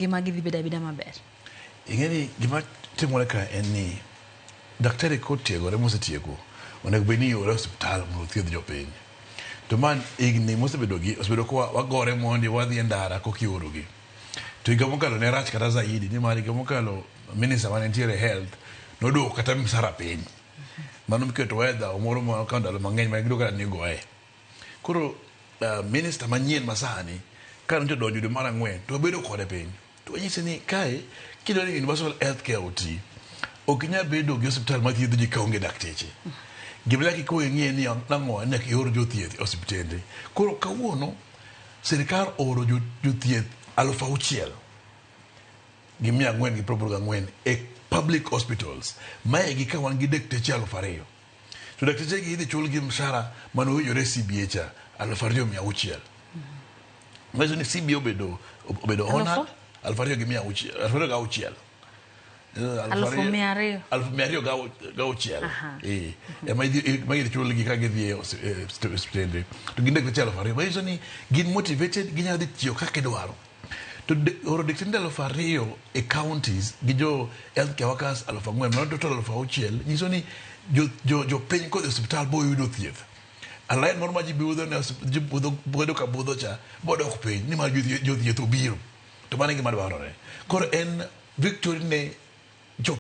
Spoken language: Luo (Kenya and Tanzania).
Gima gidhi bida maber. Ingeni gima timore ka en ni daktari kotiegore mosetieko onego bed ni iore osiptal mondo othiedh jopiny. To man igni osebedo kwa wagore mondi wadhi e ndara kokiorogi. To higa mokalo ne rach kata zaidi nimar higa mokalo minister mane nitiere health nodok kata msara piny. Mano miketo weather omoro ma ka ndalo mang'eny ma gido kata nigoe. Koro minister manyien masani ka nodonjo dwe mar 4 to bedo kode piny. To nyise ni kae kidwa ni universal health care oti ok inyal bedo gi osiptal ma thiedho ji ka onge dakteche. Gimla kiko ing'e ni nang'o nek ior jothieth osiptende. Koro kawuono sirikal oro jothieth 6,000 gi 484 e public hospitals. Mae gi ka wan gi dakteche 2,000. To dakteche gi idhi chul gi mshahara manowinjore CBA cha 2,600. Mwezo ni CBA obedo honor 2,600. 2,200 ma idhi chul gi ka gidhi osiptende. To gin dakteche 2,000. Mwezo ni gin motivated ginyalo dhi tiyo kaka idwaro. To oro dakteche 2,000 e counties gi jo health care workers 4,000 no total 6,000 nyiso ni jo piny kodhi osiptal bo yudo thieth. Alain moro ma ji budho ne budho ka budho cha bodo ok piny ni ma jo thieth obiro. To mano gima dwarore. Koro en victory ne